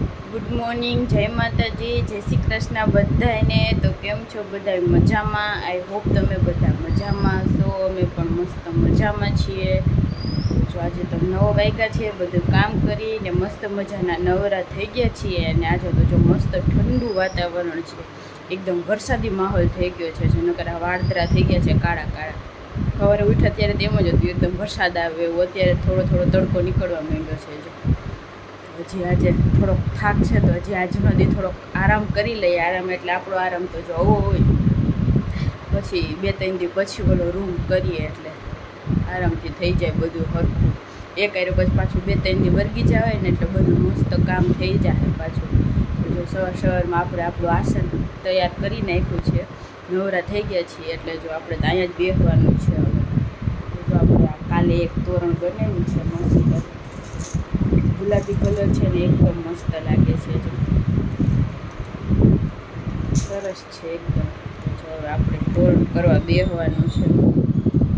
Good morning, જય માતાજી, જય શ્રી કૃષ્ણ બધાને। તો કેમ છો બધા? મજામાં? આઈ હોપ તમે બધા મજામાં છો। અમે પણ મસ્ત મજામાં છીએ। જો આજે તો 9 વાગ્યા છે, બધું કામ કરીને મસ્ત મજાના નવરા થઈ ગયા છીએ। અને આજે તો જો મસ્ત ઠંડુ વાતાવરણ છે, એકદમ વરસાદી માહોલ થઈ ગયો છે। જો નકર વાળતરા થઈ ગયા છે કાળા કાળા। સવારે ઉઠ્યા ત્યારે તેમ જ હતું, એકદમ વરસાદ આવે એવું। અત્યારે થોડો થોડો તડકો નીકળવા માંડ્યો છે। જો હજી આજે થોડોક થાક છે, તો હજી આજનો દી થોડોક આરામ કરી લઈએ। આરામ એટલે આપણો આરામ તો જો આવો હોય, પછી 2-3 દી પછી ઓલો રૂમ કરીએ એટલે આરામથી થઈ જાય બધું સરખું। એક આર્યો પછી પાછું 2-3 દી વર્ગી જવાય ને એટલે બધું મસ્ત કામ થઈ જાય પાછું। જો સવારમાં આપણે આપણું આસન તૈયાર કરી નાખ્યું છે, નવરા થઈ ગયા છીએ એટલે જો આપણે તો અહીંયા જ બેસવાનું છે। હવે જો આપણે કાલે એક તોરણ બનાવ્યું છે મસ્ત ગુલાબી કલર છે ને, એકદમ મસ્ત લાગે છે। જો સરસ છે એકદમ। જો હવે આપણે તોરણ કરવા બેસવાનું છે।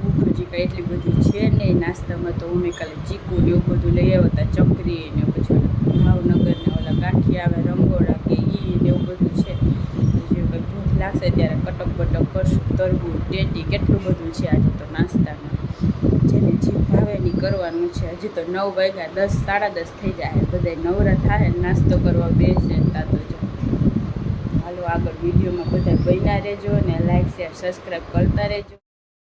ભૂખ હજી કાંઈ એટલી બધી છે નહીં। નાસ્તામાં તો અમે કાલે ચીકુ ને એવું બધું લઈ આવ્યા હતા, ચકરી ને પછી ભાવનગર ને ઓલા ગાંઠિયા આવે રંગોળા કે ઈ ને એવું બધું છે। જે કંઈ ભૂખ લાગશે ત્યારે કટક બટક કરશું। તરબૂચ, ટેટી કેટલું બધું છે આજે તો નાસ્તામાં, જેને જે ભાવે ની કરવાનું છે। હજી તો 9 વાગ્યા, 10 સાડા 10 થઈ જાય, બધા નવરા થાય નાસ્તો કરવા બેસે તા તો જો હાલો આગળ વિડીયોમાં બધા બન્યા રહેજો ને લાઈક શેર સબસ્ક્રાઈબ કરતા રહેજો।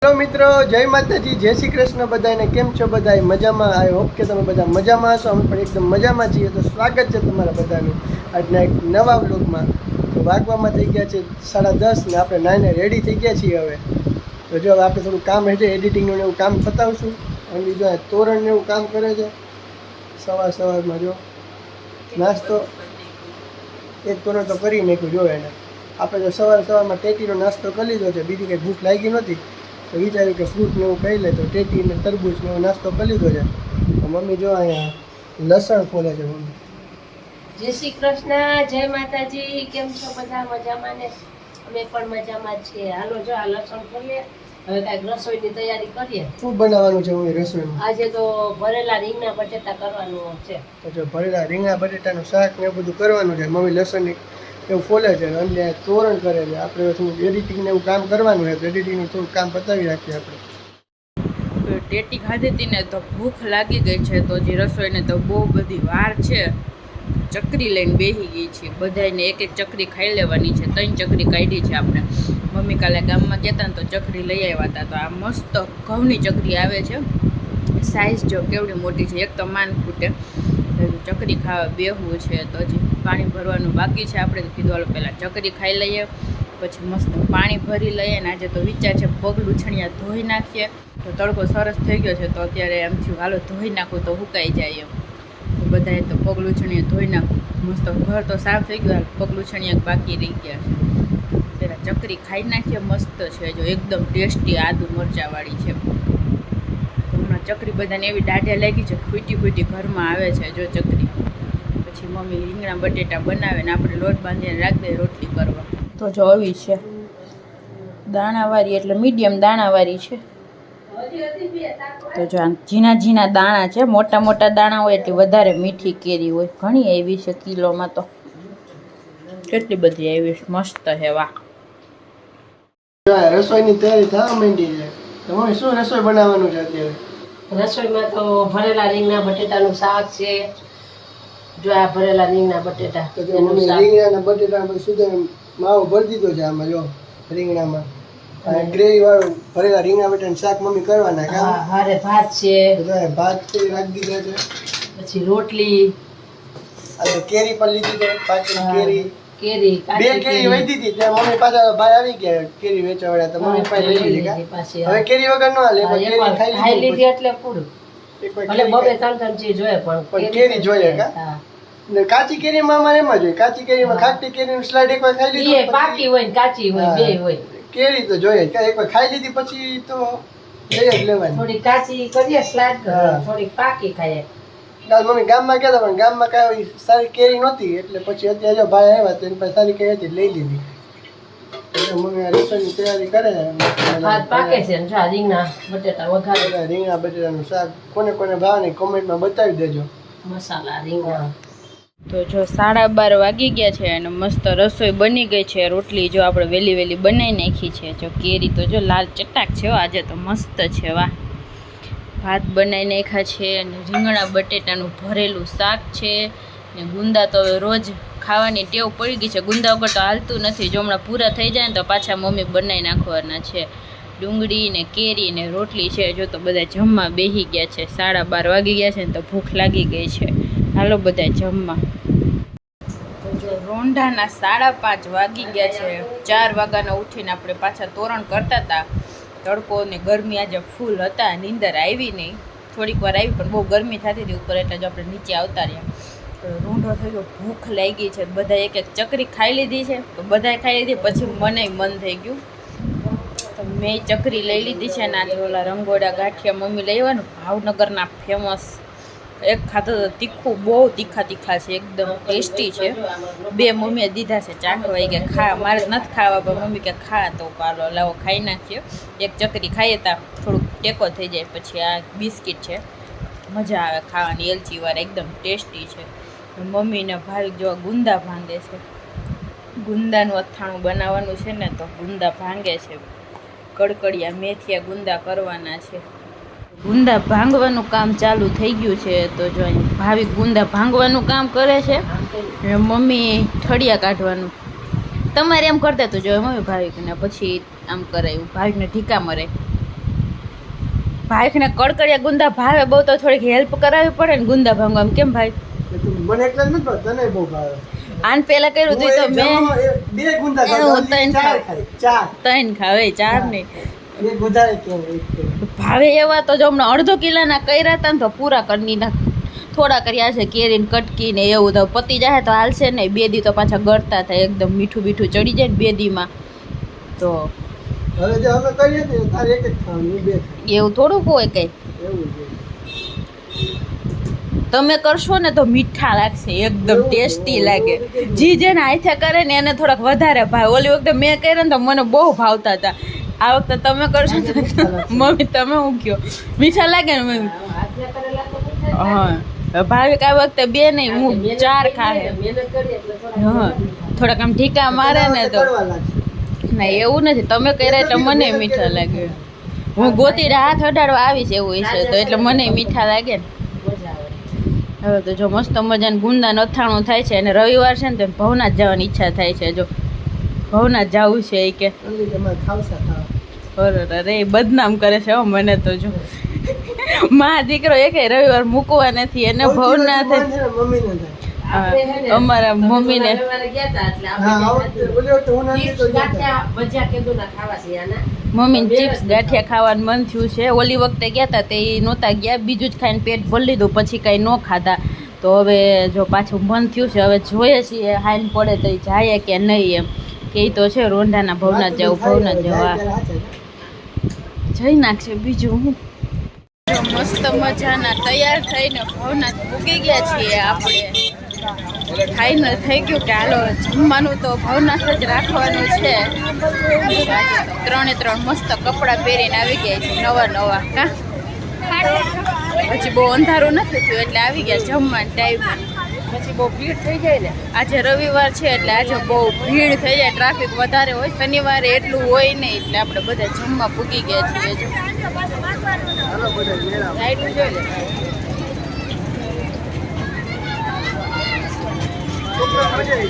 હેલો મિત્રો, જય માતાજી, જય શ્રી કૃષ્ણ બધાને। કેમ છો બધા? મજામાં? આઈ હોપ કે તમે બધા મજામાં હશો। અમે પણ એકદમ મજામાં છીએ। તો સ્વાગત છે તમારા બધાનું આજના એક નવા વ્લોગમાં। તો વાગવામાં થઈ ગયા છે 10:30 ને આપણે નાઈને રેડી થઈ ગયા છીએ હવે। તો જો આપણે થોડું કામ હશે, એડિટિંગનું એવું કામ પતાવશું। અને બીજું આ તોરણ એવું કામ કરે છે સવારમાં। જો નાસ્તો એક તોરણ તો કરી નાખ્યું જો એને। આપણે તો સવારમાં ટેટીનો નાસ્તો કરી લીધો છે, બીજી કંઈ ભૂખ લાગી નહોતી તો વિચાર્યું કે ફ્રૂટ ને એવું ખાઈ લે। તો ટેટી ને તરબૂચ ને એવો નાસ્તો કરી લીધો છે। તો મમ્મી જો અહીંયા લસણ ફોલે છે મમ્મી। જય શ્રી કૃષ્ણ, જય માતાજી। કેમ છો બધા? મજામાં ને? અમે પણ મજામાં છીએ। હાલો જો આ લસણ ફોલીએ, હવે કાંઈક રસોઈની તૈયારી કરીએ। શું બનાવવાનું છે મમ્મી રસોઈમાં? આજે તો ભરેલા રીંગણા બટેટા કરવાનું છે। તો જો ભરેલા રીંગણા બટેટાનું શાક ને એવું બધું કરવાનું છે। મમ્મી લસણ એવું ફોલે છે અને તોરણ કરે છે। આપણે થોડું એડિટિંગ ને એવું કામ કરવાનું છે, તો એડિટિંગનું થોડું કામ પતાવી રાખીએ આપણે। ટેટી ખાધી હતી ને તો ભૂખ લાગી ગઈ છે, તો જે રસોઈને તો બહુ બધી વાર છે। ચકરી લઈને બેસી ગઈ છે, બધાને એક એક ચકરી ખાઈ લેવાની છે। 3 ચકરી કાઢી છે આપણે। મમ્મી કાલે ગામમાં ગયા હતા ને તો ચકરી લઈ આવ્યા હતા। તો આ મસ્ત ઘઉંની ચકરી આવે છે, સાઈઝ જો કેવડી મોટી છે, એક તો માન ફૂટે। ચકરી ખાવા બેસવું છે, તો હજી પાણી ભરવાનું બાકી છે। આપણે તો કીધું હાલો પહેલાં ચકરી ખાઈ લઈએ, પછી મસ્ત પાણી ભરી લઈએ। અને આજે તો વિચાર છે પગ લૂછણિયા ધોઈ નાખીએ। તો તડકો સરસ થઈ ગયો છે, તો અત્યારે એમ થયું હાલો ધોઈ નાખું તો સુકાઈ જાય એમ। તો બધાએ તો પગ લૂછણિયા ધોઈ નાખું, મસ્ત ઘર તો સાફ થઈ ગયું, પગ લૂછણિયા બાકી રહી ગયા છે। પેલા ચકરી ખાઈ નાખીએ, મસ્ત છે જો એકદમ ટેસ્ટી, આદુ મરચાંવાળી છે। હમણાં ચકરી બધાને એવી દાઢે લાગી છે, ખૂટી ઘરમાં આવે છે જો ચકરી। પછી મમ્મી રીંગણા બટેટા બનાવે ને આપણે લોટ બાંધીને રાખી દઈએ રોટલી કરવા। તો જો આવી છે દાણાવાળી, એટલે મીડિયમ દાણાવાળી છે। તો જો આ ઝીણા દાણા છે, મોટા મોટા દાણા હોય એટલે વધારે મીઠી કેરી હોય। ઘણી આવી છે કિલોમાં, તો કેટલી બધી આવી છે, મસ્ત છે વાહ। રસોઈની તૈયારી થવા માંડી છે। તો મમ્મી શું રસોઈ બનાવવાનું છે અત્યારે? રસોઈમાં તો ભરેલા રીંગણા બટેટાનું શાક છે। જો આ ભરેલા રીંગણા બટેટા તો જો મમ્મી રીંગણા બટેટા સુધી માવો ભરી દીધો છે આમાં જો રીંગણામાં। ગ્રેવી વાળું ભરેલા રીંગણા બટેટાનું શાક મમ્મી કરવાના કામ। હારે ભાત છે, ભાત રાખી દીધા છે, પછી રોટલી, આ તો કેરી પણ લીધી છે, પાછળ કેરી કેરી બે કેરી વધી હતી ત્યાં મમ્મી પાછા ભાઈ આવી ગયા કેરી વેચવા વાળા, તો મમ્મી પાસે લઈ લીધી પાછી। હવે કેરી વગર ન હાલે, કેરી ખાઈ લીધી એટલે પૂરું। ભલે બબે 3 ચીજ જોઈએ પણ કેરી જોઈએ કા। કાચી કેરીમાં અમારે એમ જ હોય, કાચી કેરીમાં ખાટી કેરીનું સ્લાઈડ એકવાર ખાઈ લીધું, એ પાકી હોય ને કાચી હોય બે હોય, કેરી તો જોઈએ જ। એકવાર ખાઈ લીધી પછી તો લઈ જ લેવાની। થોડી કાચી કરીએ સ્લાઈડ, થોડી પાકી ખાઈએ। કાલ મમ્મી ગામમાં ગયા હતા પણ ગામમાં કાંઈ સારી કેરી નહોતી, એટલે પછી અત્યારે જો ભાઈ આવ્યા તો એની પાસે સારી કેરી હતી લઈ લીધી। એટલે મમ્મી આ રસોઈની તૈયારી કરે છે। ભાત પાકે છે ને રીંગણા બટેટા વઘારે, રીંગણા બટેટાનું શાક કોને કોને ભાવે ને કોમેન્ટમાં બતાવી દેજો। મસાલા રીંગણા તો જો 12:30 વાગી ગયા છે અને મસ્ત રસોઈ બની ગઈ છે. રોટલી જો આપણે વહેલી વહેલી બનાવી નાખી છે. જો કેરી તો જો લાલ ચટાક છે આજે તો મસ્ત છે. વાહ, ભાત બનાવી નાખ્યા છે અને રીંગણા બટેટાનું ભરેલું શાક છે ને ગુંદા તો હવે રોજ ખાવાની ટેવ પડી ગઈ છે. ગુંદા વગર તો હાલતું નથી. જો હમણાં પૂરા થઈ જાય ને તો પાછા મમ્મી બનાવી નાખવાના છે. ડુંગળી ને કેરી ને રોટલી છે. જો તો બધા જમવા બેસી ગયા છે. 12:30 વાગી ગયા છે ને તો ભૂખ લાગી ગઈ છે. હાલો બધા જમવા. તો જો રોંઢાના 5:30 વાગી ગયા છે. 4 વાગ્યાના ઉઠીને આપણે પાછા તોરણ કરતા હતા. તડકો ને ગરમી આજે ફૂલ હતા. નીંદર આવી નહીં, થોડીક વાર આવી પણ બહુ ગરમી થતી હતી ઉપર, એટલે જો આપણે નીચે આવતા રહ્યા. તો રોંઢો થઈ ગયો, ભૂખ લાગી છે. બધા એક એક ચકરી ખાઈ લીધી છે. તો બધાએ ખાઈ લીધી, પછી મને મન થઈ ગયું તો મેં ચકરી લઈ લીધી છે. ને આજે ઓલા રંગોળા ગાંઠિયા મમ્મી લઈ આવવાનું, ભાવનગરના ફેમસ. એક ખાતો તો તીખું, બહુ તીખા છે, એકદમ ટેસ્ટી છે. 2 મમ્મીએ દીધા છે ચાખવા. કે ખા, મારે નથી ખાવા પણ મમ્મી કે ખા, તો પાલો લાવો ખાઈ નાખ્યો. એક ચકરી ખાઈએ તા થોડુંક ટેકો થઈ જાય. પછી આ બિસ્કિટ છે, મજા આવે ખાવાની, એલચીવાળા, એકદમ ટેસ્ટી છે. મમ્મીને ભાઈ જો ગુંદા ભાંગે છે. ગુંદાનું અથાણું બનાવવાનું છે ને, તો ગુંદા ભાંગે છે. કડકડિયા મેથિયા ગુંદા કરવાના છે. ગુંદા ભાંગવાનું કામ ચાલુ થઈ ગયું છે. તો જો અહીં ભાવિક ગુંદા ભાંગવાનું કામ કરે છે અને મમ્મી ઠળિયા કાઢવાનું. તમારે એમ કરતા તો જો મમ્મી ભાવિકને પછી આમ કરાયું, ભાવિકને ઢીકા મરે. ભાવિકને કડકડિયા ગુંદા ભાવે બહુ, તો થોડીક હેલ્પ કરાવવી પડે ને ગુંદા ભાંગવામાં. કેમ ભાઈ? મને એકલા નથી ભાવતા, તને બહુ ભાવે. આન પેલા કર્યું હતું તો મેં 2 ગુંદા ખાવ, 3 ખાવે, 4 નહીં. એક વધારે કેમ ભાવે એવા તો જો હમણાં અડધો કિલોના કર્યા હતા ને તો પૂરા કરી નાખ. થોડા કર્યા છે કેરીને કટકી ને એવું, તો પતી જાય તો હાલશે નહીં. 2 દી તો પાછા ગળતા થાય, એકદમ મીઠું મીઠું ચડી જાય ને 2 દીમાં. તો હવે જે અમે કરીએ ને તારે એક જ ખાવાનું, 2 એવું થોડુંક હોય કઈ. એવું છે. તમે કરશો ને તો મીઠા લાગશે, એકદમ ટેસ્ટી લાગે. જી જેને હાથે કરે ને એને થોડાક વધારે ભાવે. ઓલી વખતે મેં કર્યા ને તો મને બહુ ભાવતા હતા. આ વખતે તમે કરશો તો મમ્મી તમે હું કયો મીઠા લાગે ને મમ્મી? હા, ભાવિક આ વખતે 2 નહીં, હું 4 ખાહે. હા, થોડાક આમ ઢીકા મારે ને તો ના, એવું નથી. તમે કર્યા એટલે મને મીઠા લાગે. હું ગોતી હાથ અડાડવા આવીશ એવું છે તો, એટલે મને મીઠા લાગે ને. હવે તો જો મસ્ત મજાનું ગુંદાનું અથાણું થાય છે. અને રવિવાર છે ને તો ભવનાથ જવાની ઈચ્છા થાય છે. જો ભવનાથ જવું છે એ કે અરે બદનામ કરે છે મને તો. જો મા દીકરો એકે રવિવાર મૂકવા નથી એને ભવનાથ. અમારા મમ્મીને મમ્મીને ચિપ્સ ગાંઠિયા ખાવાનું મન થયું છે. ઓલી વખતે ગયા હતા તે નહોતા ગયા, બીજું જ ખાઈને પેટ ભરી લીધું, પછી કાંઈ ન ખાધા. તો હવે જો પાછું મન થયું છે. હવે જોઈએ છીએ હાઈન પડે તો જાય કે નહીં એમ. કે તો છે રોંઢાના ભવનાથ જવું, ભવનાથ જવા જઈ નાખશે. બીજું હું મસ્ત મજાના તૈયાર થઈને ભવનાથ પૂગી ગયા છીએ આપણે. ફાઇનલ થઈ ગયું કે હાલો જમવાનું તો ભવનાથ જ રાખવાનું છે. 3 મસ્ત કપડાં પહેરીને આવી ગયા છે નવા. કા પછી બહુ અંધારું નથી થયું એટલે આવી ગયા જમવાના ટાઈમમાં. પછી બહુ ભીડ થઈ જાય ને, આજે રવિવાર છે એટલે આજે બહુ ભીડ થઈ જાય, ટ્રાફિક વધારે હોય. શનિવારે એટલું હોય નહીં એટલે આપણે બધા જમવા પૂગી ગયા છીએ. લાઈટું જોઈ લે,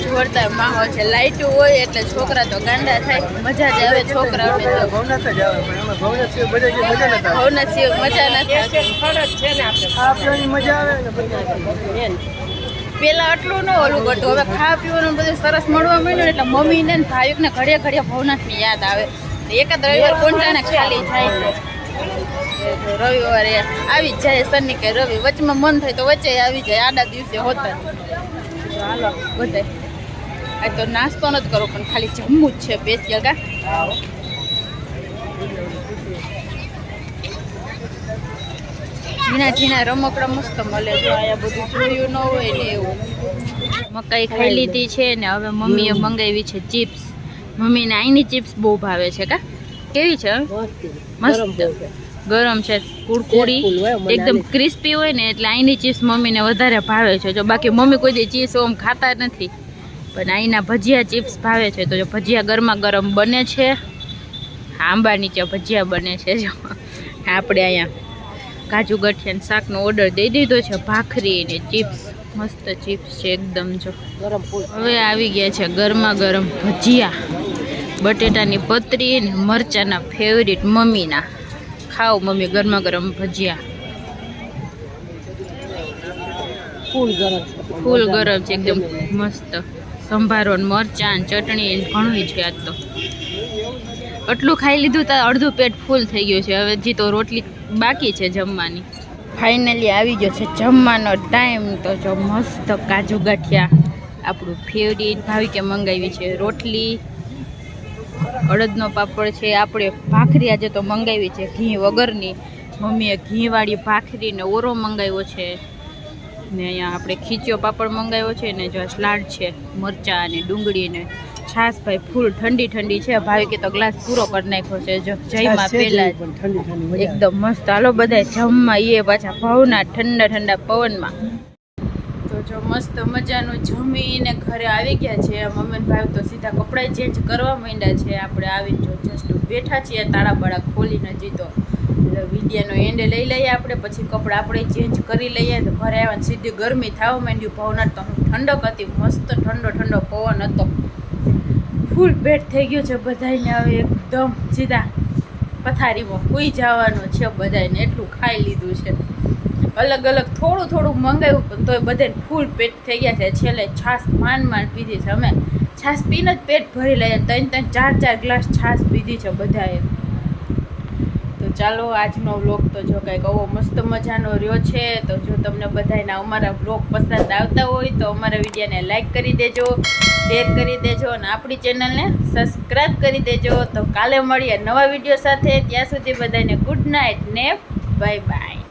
જોરદાર માહોલ છે. લાઈટું હોય એટલે છોકરા તો ગાંડા થાય, મજા જ આવે. છોકરા ભવનાથ સિવાય મજા નથી. પેલા આટલું ન ઓલું કરતું, હવે ખાવા પીવાનું બધું સરસ મળવા માંડ્યું એટલે મમ્મીને ને ભાવિકને ઘડીએ ભવનાથની યાદ આવે. એકાદ રવિવાર કોન્ટાને ખાલી જાય છે. રવિવારે આવી જ જાય, શનિ કે રવિ વચમાં મન થાય તો વચ્ચે આવી જાય. આડા દિવસે હોતા હાલો બધા. આ તો નાસ્તો નથી કરવો પણ ખાલી જમવું જ છે સ્પેશિયલ. કા ઝીણા રમકડા મસ્ત મળે. જો આયા બધું જોયું ન હોય ને એવું. મકાઈ ખાઈ લીધી છે ને હવે મમ્મીએ મંગાવી છે ચિપ્સ. મમ્મીને અહીંની ચિપ્સ બહુ ભાવે છે. કા કેવી છે? મસ્ત ગરમ છે, કુરકુરી ફૂલ હોય મને એકદમ આની. ક્રિસ્પી હોય ને એટલે અહીંની ચીપ્સ મમ્મીને વધારે ભાવે છે. જો બાકી મમ્મી કોઈ દી ચીપ્સ ઓમ ખાતા નથી, પણ અહીંના ભજીયા ચિપ્સ ભાવે છે. તો જો ભજીયા ગરમા ગરમ બને છે, આંબા નીચે ભજીયા બને છે. જો આપણે અહીંયા કાજુ ગઠિયાના શાકનો ઓર્ડર દઈ દીધો છે, ભાખરી ને ચિપ્સ, મસ્ત ચિપ્સ છે એકદમ. જો ગરમ ફૂલ હવે આવી ગયા છે ગરમા ગરમ ભજીયા, બટેટાની પતરી ને મરચાના ફેવરિટ મમ્મીના. ખાઓ મમ્મી ગરમા ગરમ ભજીયા, ફૂલ ગરમ છે. ફૂલ ગરમ છે એકદમ મસ્ત. સંભારો ને મરચાં ને ચટણી ને ઘણું છે આજ તો. આટલું ખાઈ લીધું તો અડધું પેટ ફૂલ થઈ ગયું છે. હવે હજી તો રોટલી બાકી છે જમવાની. ફાઇનલી આવી ગયો છે જમવાનો ટાઈમ. તો જો મસ્ત કાજુ ગાંઠિયા આપણું ફેવરિટ ભાવિકે મંગાવી છે, રોટલી, અડદનો પાપડ છે, આપણે ભાખરી આજે તો મંગાવી છે ઘી વગરની. મમ્મીએ ઘીવાળી ભાખરી ને ઓરો મંગાવ્યો છે ને અહીંયા આપણે ખીચયો પાપડ મંગાવ્યો છે ને જો સલાડ છે, મરચાં અને ડુંગળી ને છાશ. ભાઈ ફૂલ ઠંડી ઠંડી છે, ભાવિકે તો ગ્લાસ પૂરો કરી નાખ્યો છે. જો જયમાં પહેલા જ ઠંડી ઠંડી મજા એકદમ મસ્ત. હાલો બધા જમવા એ પાછા ભાવના ઠંડા ઠંડા પવનમાં. તો જો મસ્ત મજાનું જમીને ઘરે આવી ગયા છે. મમ્મી ભાઈ તો સીધા કપડાં ચેન્જ કરવા માંડ્યા છે. આપણે આવીને જો જસ્ટ બેઠા છીએ તાળા બાળા ખોલીને. હજી તો વિડિયાનો એન્ડ લઈ લઈએ આપણે, પછી કપડાં આપણે ચેન્જ કરી લઈએ. તો ઘરે આવ્યા સીધી ગરમી થવા માંડ્યું. ભાવના તો ઠંડક હતી, મસ્ત ઠંડો ઠંડો પવન હતો. ફૂલ પેટ થઈ ગયું છે બધાને. હવે એકદમ સીધા પથારીમાં સૂઈ જવાનું છે બધાને, એટલું ખાઈ લીધું છે. અલગ અલગ થોડું થોડું મંગાવ્યું પણ તોય બધાને ફૂલ પેટ થઈ ગયા છે. છેલ્લે છાશ માંડ પીધી છે. અમે છાશ પીને જ પેટ ભરી લઈએ, 3-4 ગ્લાસ છાશ પીધી છે બધાએ. તો ચાલો આજનો વ્લોગ તો જો કંઈક આવો મસ્ત મજાનો રહ્યો છે. તો જો તમને બધાને અમારા વ્લોગ પસંદ આવતા હોય તો અમારા વિડીયોને લાઈક કરી દેજો, શેર કરી દેજો અને આપણી ચેનલને સબસ્ક્રાઈબ કરી દેજો. તો કાલે મળીએ નવા વિડીયો સાથે. ત્યાં સુધી બધાને ગુડ નાઇટ ને બાય બાય.